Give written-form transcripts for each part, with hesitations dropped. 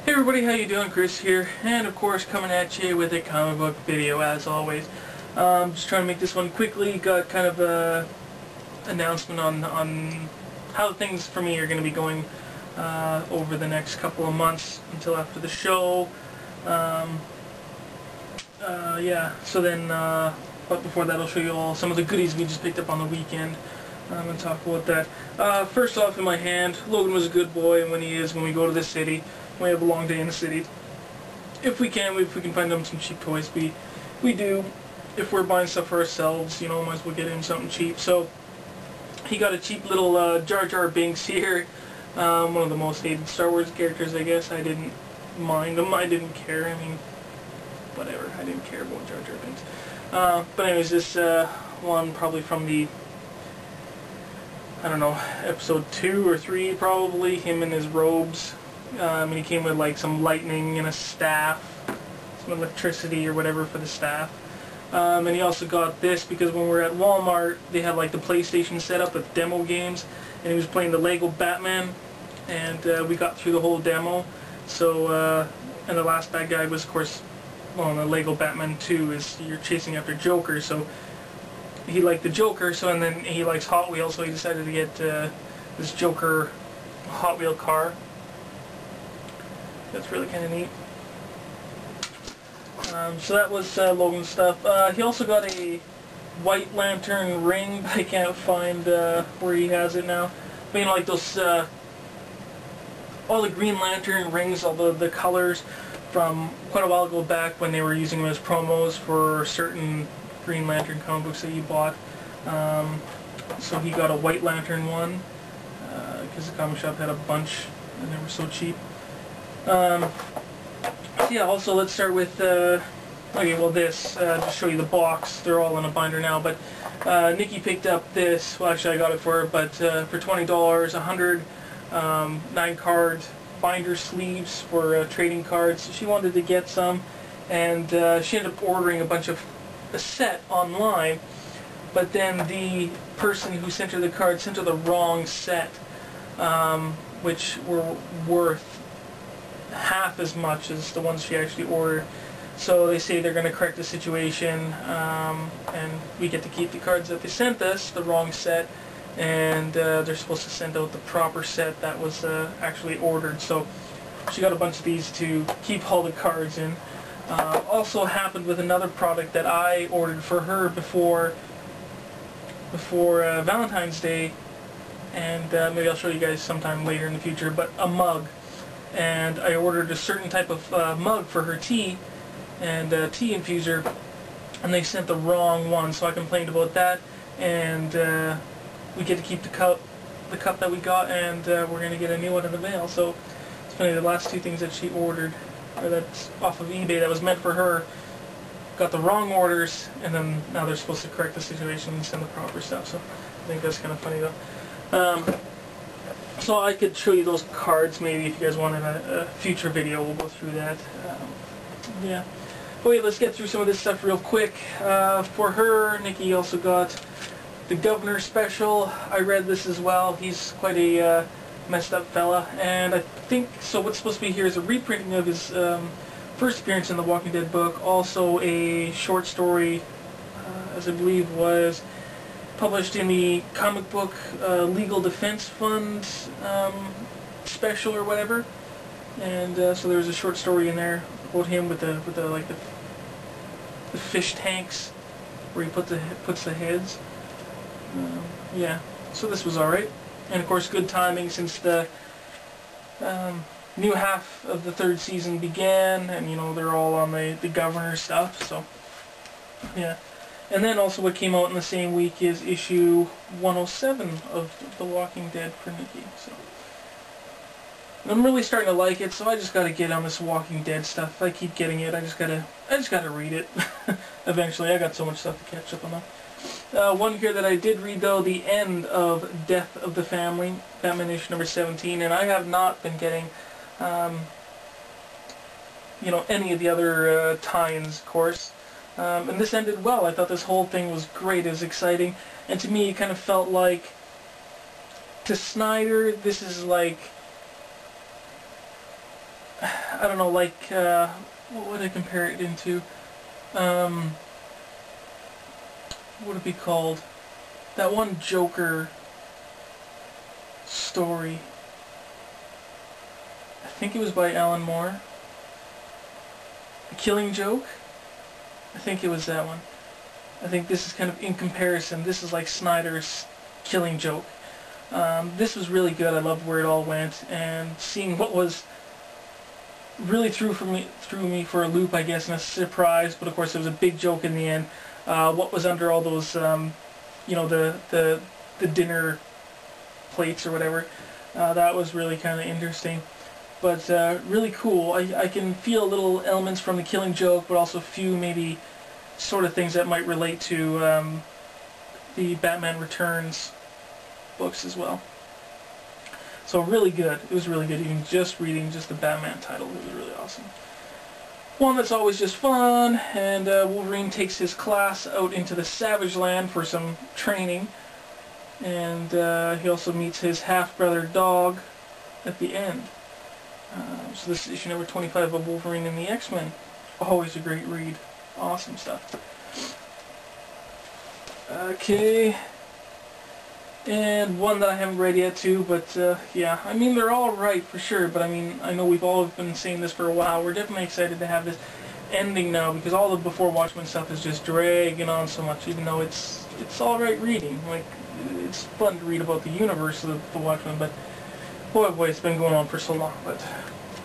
Hey everybody, how you doing? Chris here, and of course coming at you with a comic book video as always. Just trying to make this one quickly. Got kind of a announcement on how things for me are going to be going over the next couple of months until after the show. Yeah, so then, but before that I'll show you all some of the goodies we just picked up on the weekend. I'm going to talk about that. First off, in my hand, Logan was a good boy, and when he is, when we go to the city, we have a long day in the city. If we can find him some cheap toys, we do. If we're buying stuff for ourselves, you know, might as well get him something cheap. So he got a cheap little Jar Jar Binks here. One of the most hated Star Wars characters, I guess. I didn't mind him. I didn't care. I mean, whatever. I didn't care about Jar Jar Binks. But anyways, this one probably from the, I don't know, episode 2 or 3 probably. Him in his robes. And he came with like some lightning and a staff, some electricity or whatever for the staff. And he also got this because when we were at Walmart, they had like the PlayStation set up with demo games, and he was playing the Lego Batman, and we got through the whole demo. So, and the last bad guy was, of course, well, in the Lego Batman 2 is you're chasing after Joker, so he liked the Joker, so, and then he likes Hot Wheels, so he decided to get this Joker Hot Wheel car. That's really kind of neat. So that was Logan's stuff. He also got a White Lantern ring, but I can't find where he has it now. But you know, like those, all the Green Lantern rings, all the colors from quite a while ago back when they were using them as promos for certain Green Lantern comic books that you bought. So he got a White Lantern one, because the comic shop had a bunch and they were so cheap. So yeah, also let's start with, okay, well this, just show you the box. They're all in a binder now, but Nikki picked up this, well actually I got it for her, but for $20, 100 9-card binder sleeves for trading cards. She wanted to get some, and she ended up ordering a set online, but then the person who sent her the card sent her the wrong set, which were worth half as much as the ones she actually ordered. So they say they're going to correct the situation, and we get to keep the cards that they sent us, the wrong set, and they're supposed to send out the proper set that was actually ordered. So she got a bunch of these to keep all the cards in. Also happened with another product that I ordered for her before Valentine's Day, and maybe I'll show you guys sometime later in the future, but a mug. And I ordered a certain type of mug for her tea and tea infuser, and they sent the wrong one, so I complained about that, and we get to keep the cup that we got, and we're going to get a new one in the mail. So it's funny, the last two things that she ordered, or that's off of eBay that was meant for her, got the wrong orders, and then now they're supposed to correct the situation and send the proper stuff. So I think that's kind of funny though. So I could show you those cards maybe if you guys wanted a future video. We'll go through that. Yeah. Okay, let's get through some of this stuff real quick. For her, Nikki also got the Governor special. I read this as well. He's quite a messed up fella, and I think so. What's supposed to be here is a reprinting of his first appearance in the Walking Dead book. Also a short story, as I believe was published in the comic book Legal Defense Fund special or whatever, and so there was a short story in there about him with the fish tanks where he puts the heads. Yeah, so this was alright, and of course good timing since the new half of the 3rd season began, and you know they're all on the Governor stuff. So yeah. And then also what came out in the same week is issue 107 of The Walking Dead for Nikki. So I'm really starting to like it, so I just gotta get on this Walking Dead stuff. If I keep getting it, I just gotta read it. Eventually, I got so much stuff to catch up on. One here that I did read though, the end of Death of the Family, Batman issue number 17, and I have not been getting you know, any of the other tie-ins, of course. And this ended well. I thought this whole thing was great. It was exciting, and to me it kind of felt like, to Snyder, this is like I don't know, like, what would I compare it into? What would it be called? That one Joker story. I think it was by Alan Moore. The Killing Joke? I think it was that one. I think this is kind of in comparison. This is like Snyder's Killing Joke. This was really good. I loved where it all went, and seeing what was really threw me for a loop, I guess, and a surprise. But of course, there was a big joke in the end. What was under all those, you know, the dinner plates or whatever. That was really kind of interesting, but really cool. I can feel little elements from the Killing Joke, but also a few maybe sort of things that might relate to the Batman Returns books as well. So really good. It was really good. Even just reading just the Batman title, it was really awesome. One that's always just fun, and Wolverine takes his class out into the Savage Land for some training, and he also meets his half-brother Dog at the end. So this is issue number 25 of Wolverine and the X-Men. Always a great read. Awesome stuff. Okay. And one that I haven't read yet too, but yeah, I mean, they're all right for sure, but I mean, I know we've all been saying this for a while. We're definitely excited to have this ending now, because all the Before Watchmen stuff is just dragging on so much, even though it's all right reading. Like, it's fun to read about the universe of the Watchmen, but boy, it's been going on for so long. But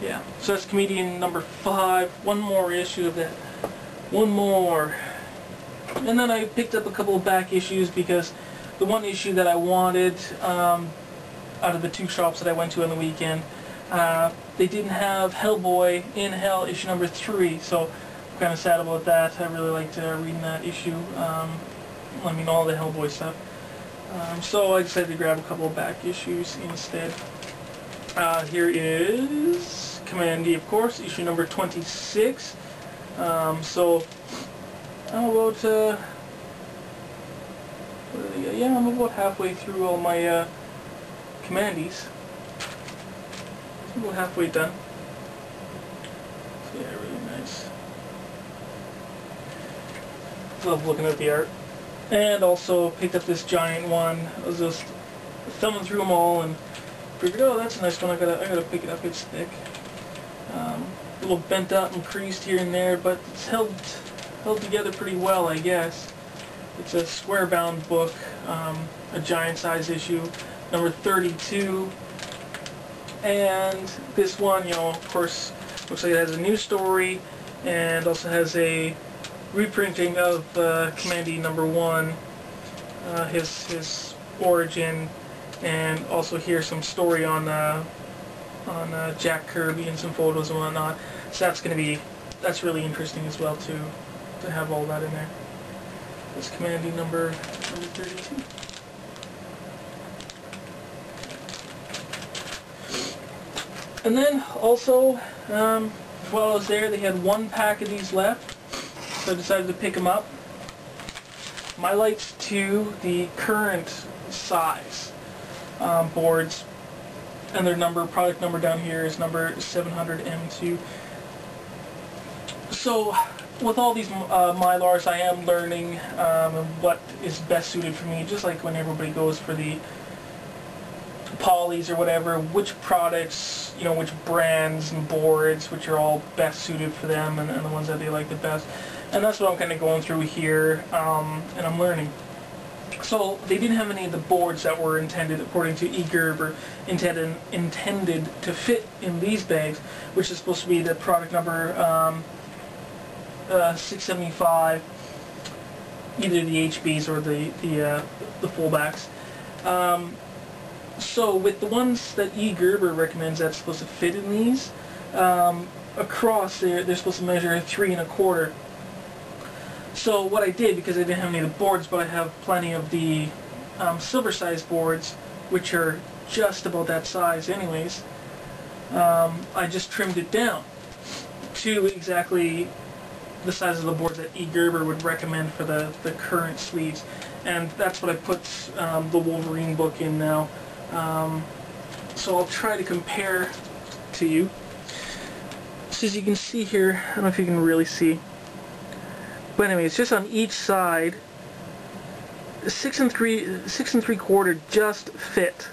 yeah, so that's Comedian number 5. One more issue of that. One more. And then I picked up a couple of back issues, because the one issue that I wanted out of the 2 shops that I went to on the weekend, they didn't have Hellboy in Hell issue number 3, so I'm kind of sad about that. I really liked reading that issue. I mean, all the Hellboy stuff. So I decided to grab a couple of back issues instead. Here is Commandy, of course, issue number 26. So how about yeah, I'm about halfway through all my Commandees. I'm about halfway done. So yeah, really nice. Love looking at the art. And also picked up this giant one. I was just thumbing through them all and figured, oh, that's a nice one. I gotta pick it up. It's thick. A little bent up and creased here and there, but it's held together pretty well, I guess. It's a square-bound book, a giant-size issue, number 32. And this one, you know, of course, looks like it has a new story, and also has a reprinting of Commandy number 1, his origin, and also here's some story on Jack Kirby and some photos and whatnot. So that's really interesting as well to have all that in there. It's Commandy number 32. And then also, while I was there, they had 1 pack of these left, so I decided to pick them up. Mylar's to the current size boards, and their product number down here is number 700M2. So with all these Mylars, I am learning what is best suited for me, just like when everybody goes for the polys or whatever, which products, you know, which brands and boards, which are all best suited for them, and the ones that they like the best. And that's what I'm kind of going through here, and I'm learning. So they didn't have any of the boards that were intended, according to E. Gerber, intended to fit in these bags, which is supposed to be the product number 675, either the HBs or the fullbacks. So with the ones that E. Gerber recommends that's supposed to fit in these, across they're supposed to measure 3 1/4. So what I did, because I didn't have any of the boards, but I have plenty of the silver size boards, which are just about that size anyways, I just trimmed it down to exactly the size of the board that E. Gerber would recommend for the current sleeves. And that's what I put the Wolverine book in now. So I'll try to compare to you. So as you can see here, I don't know if you can really see, but anyways, just on each side, 6 3/4 just fit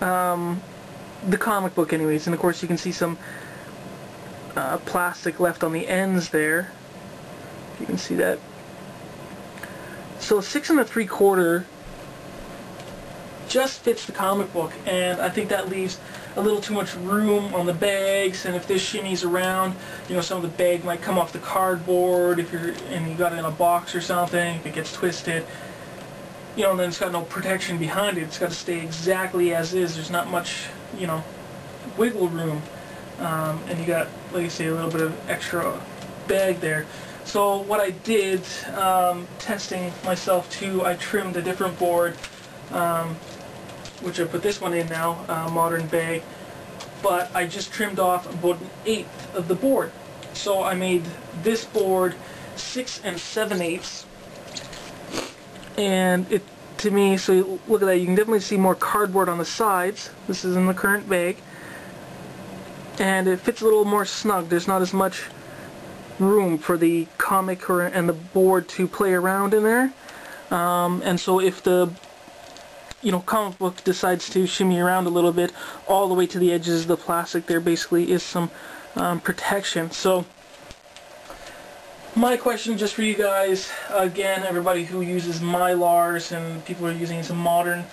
the comic book anyways. And of course you can see some plastic left on the ends there, if you can see that. So 6 3/4 just fits the comic book, and I think that leaves a little too much room on the bags. And if this shimmies around, you know, some of the bag might come off the cardboard if you got it in a box or something. If it gets twisted, you know, and then it's got no protection behind it. It's got to stay exactly as is. There's not much, you know, wiggle room, and you got, like I say, a little bit of extra bag there. So what I did, testing myself too, I trimmed a different board, which I put this one in now, modern bag, but I just trimmed off about 1/8 of the board. So I made this board 6 7/8, and it, to me, so look at that, you can definitely see more cardboard on the sides. This is in the current bag, and it fits a little more snug. There's not as much room for the comic and the board to play around in there, and so if the comic book decides to shimmy around a little bit all the way to the edges of the plastic, there basically is some protection. So my question just for you guys, again, everybody who uses Mylars and people who are using some modern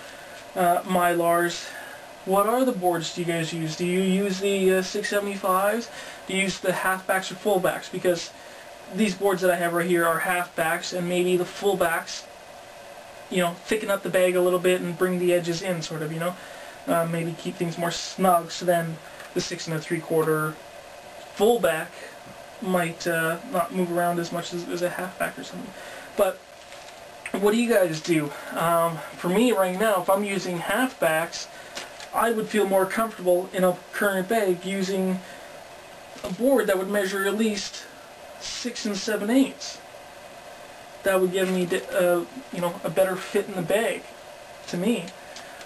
Mylars, what are the boards do you guys use? Do you use the 675s? Do you use the halfbacks or fullbacks? Because these boards that I have right here are halfbacks, and maybe the fullbacks, you know, thicken up the bag a little bit and bring the edges in, sort of, you know, maybe keep things more snug. So then the 6 3/4 fullback might not move around as much as a halfback or something. But what do you guys do? For me right now, if I'm using halfbacks, I would feel more comfortable in a current bag using a board that would measure at least 6 7/8. That would give me, you know, a better fit in the bag, to me.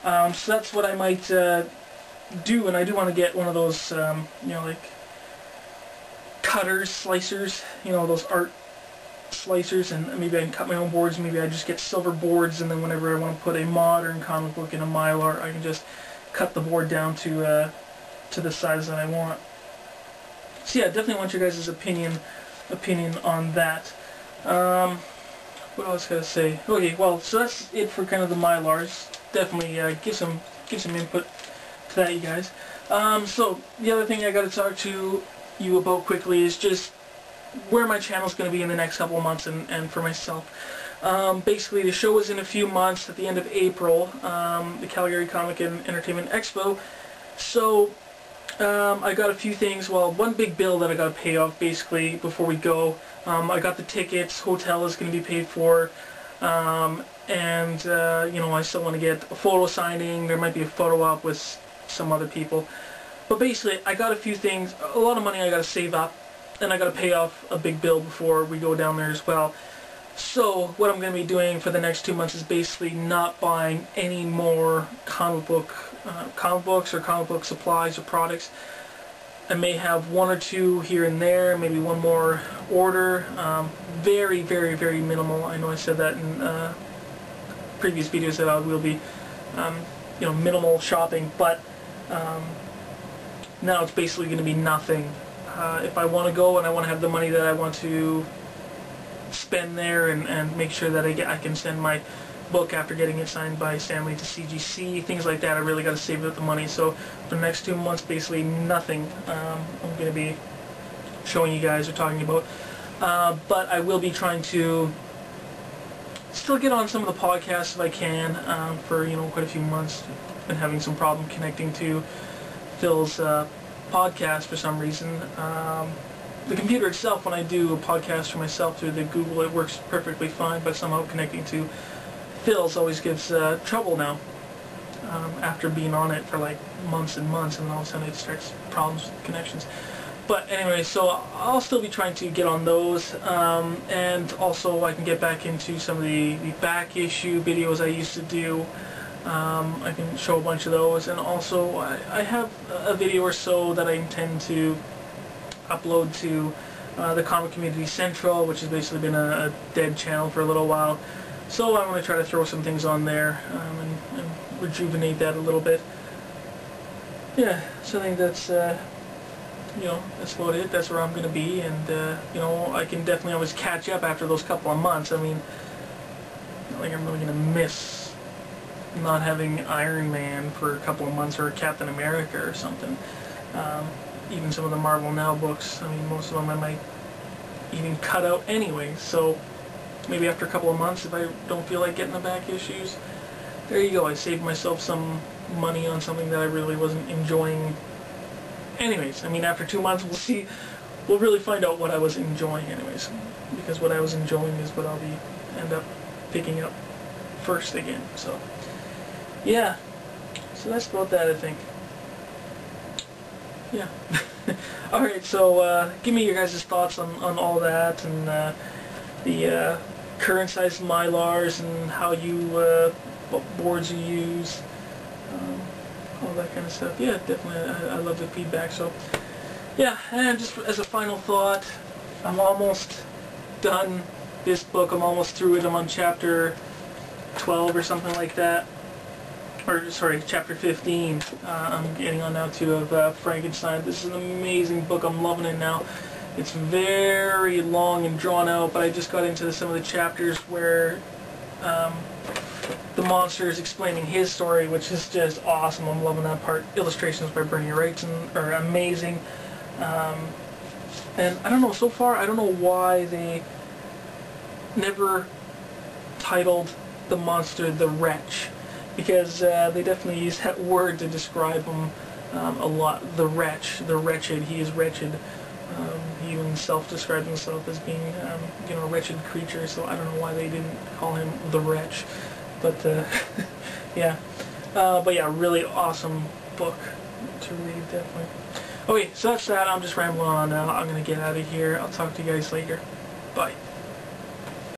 So that's what I might do, and I do want to get one of those, you know, like cutters, slicers, you know, those art slicers, and maybe I can cut my own boards. Maybe I just get silver boards, and then whenever I want to put a modern comic book in a Mylar, I can just cut the board down to the size that I want. So yeah, definitely want your guys' opinion on that. What else can I say? Okay, well, so that's it for kind of the Mylars. Definitely give some input to that, you guys. So the other thing I got to talk to you about quickly is just where my channel's going to be in the next couple of months, and for myself. Basically, the show is in a few months at the end of April, the Calgary Comic and Entertainment Expo. So I got a few things. Well, one big bill that I got to pay off basically before we go. I got the tickets, hotel is going to be paid for, and you know, I still want to get a photo signing. There might be a photo op with some other people, but basically I got a few things, a lot of money I got to save up, and I got to pay off a big bill before we go down there as well. So what I'm going to be doing for the next 2 months is basically not buying any more comic books or comic book supplies or products. I may have one or two here and there, maybe one more order. Very, very, very minimal. I know I said that in previous videos that I will be, you know, minimal shopping, but now it's basically going to be nothing. If I want to go and I want to have the money that I want to spend there and make sure that I can send my book after getting it signed by Stanley to CGC, things like that, I really got to save up the money. So for the next 2 months, basically nothing I'm going to be showing you guys or talking about. But I will be trying to still get on some of the podcasts if I can, for, you know, quite a few months. Been having some problem connecting to Phil's podcast for some reason. The computer itself, when I do a podcast for myself through the Google, it works perfectly fine, but somehow connecting to Phil's always gives trouble now, after being on it for like months and months, and all of a sudden it starts problems with connections. But anyway, so I'll still be trying to get on those, and also I can get back into some of the back issue videos I used to do. I can show a bunch of those, and also I have a video or so that I intend to upload to the Comic Community Central, which has basically been a dead channel for a little while. So I'm going to try to throw some things on there and rejuvenate that a little bit. Yeah, so I think that's, you know, that's about it. That's where I'm going to be, and, you know, I can definitely always catch up after those couple of months. I mean, not like I'm really going to miss not having Iron Man for a couple of months, or Captain America or something. Even some of the Marvel Now books, I mean, most of them I might even cut out anyway, so maybe after a couple of months, if I don't feel like getting the back issues, there you go, I saved myself some money on something that I really wasn't enjoying. Anyways, I mean, after 2 months, we'll see, we'll really find out what I was enjoying anyways, because what I was enjoying is what I'll end up picking up first again, so, yeah, so that's about that, I think. Yeah. Alright, so give me your guys' thoughts on all that, and the current size Mylars, and how you, what boards you use, all that kind of stuff. Yeah, definitely, I love the feedback, so, yeah, and just as a final thought, I'm almost done this book, I'm almost through it, I'm on chapter 12 or something like that. Or, sorry, chapter 15, I'm getting on now to, of Frankenstein. This is an amazing book, I'm loving it now. It's very long and drawn out, but I just got into some of the chapters where the monster is explaining his story, which is just awesome. I'm loving that part. Illustrations by Bernie Wrightson are amazing. And I don't know, so far, I don't know why they never titled the monster the Wretch. Because they definitely use that word to describe him a lot. The Wretch, the Wretched, he is wretched. He even self-described himself as being, you know, a wretched creature, so I don't know why they didn't call him the Wretch. But, yeah. But yeah, really awesome book to read, definitely. Okay, so that's that. I'm just rambling on now. I'm going to get out of here. I'll talk to you guys later. Bye.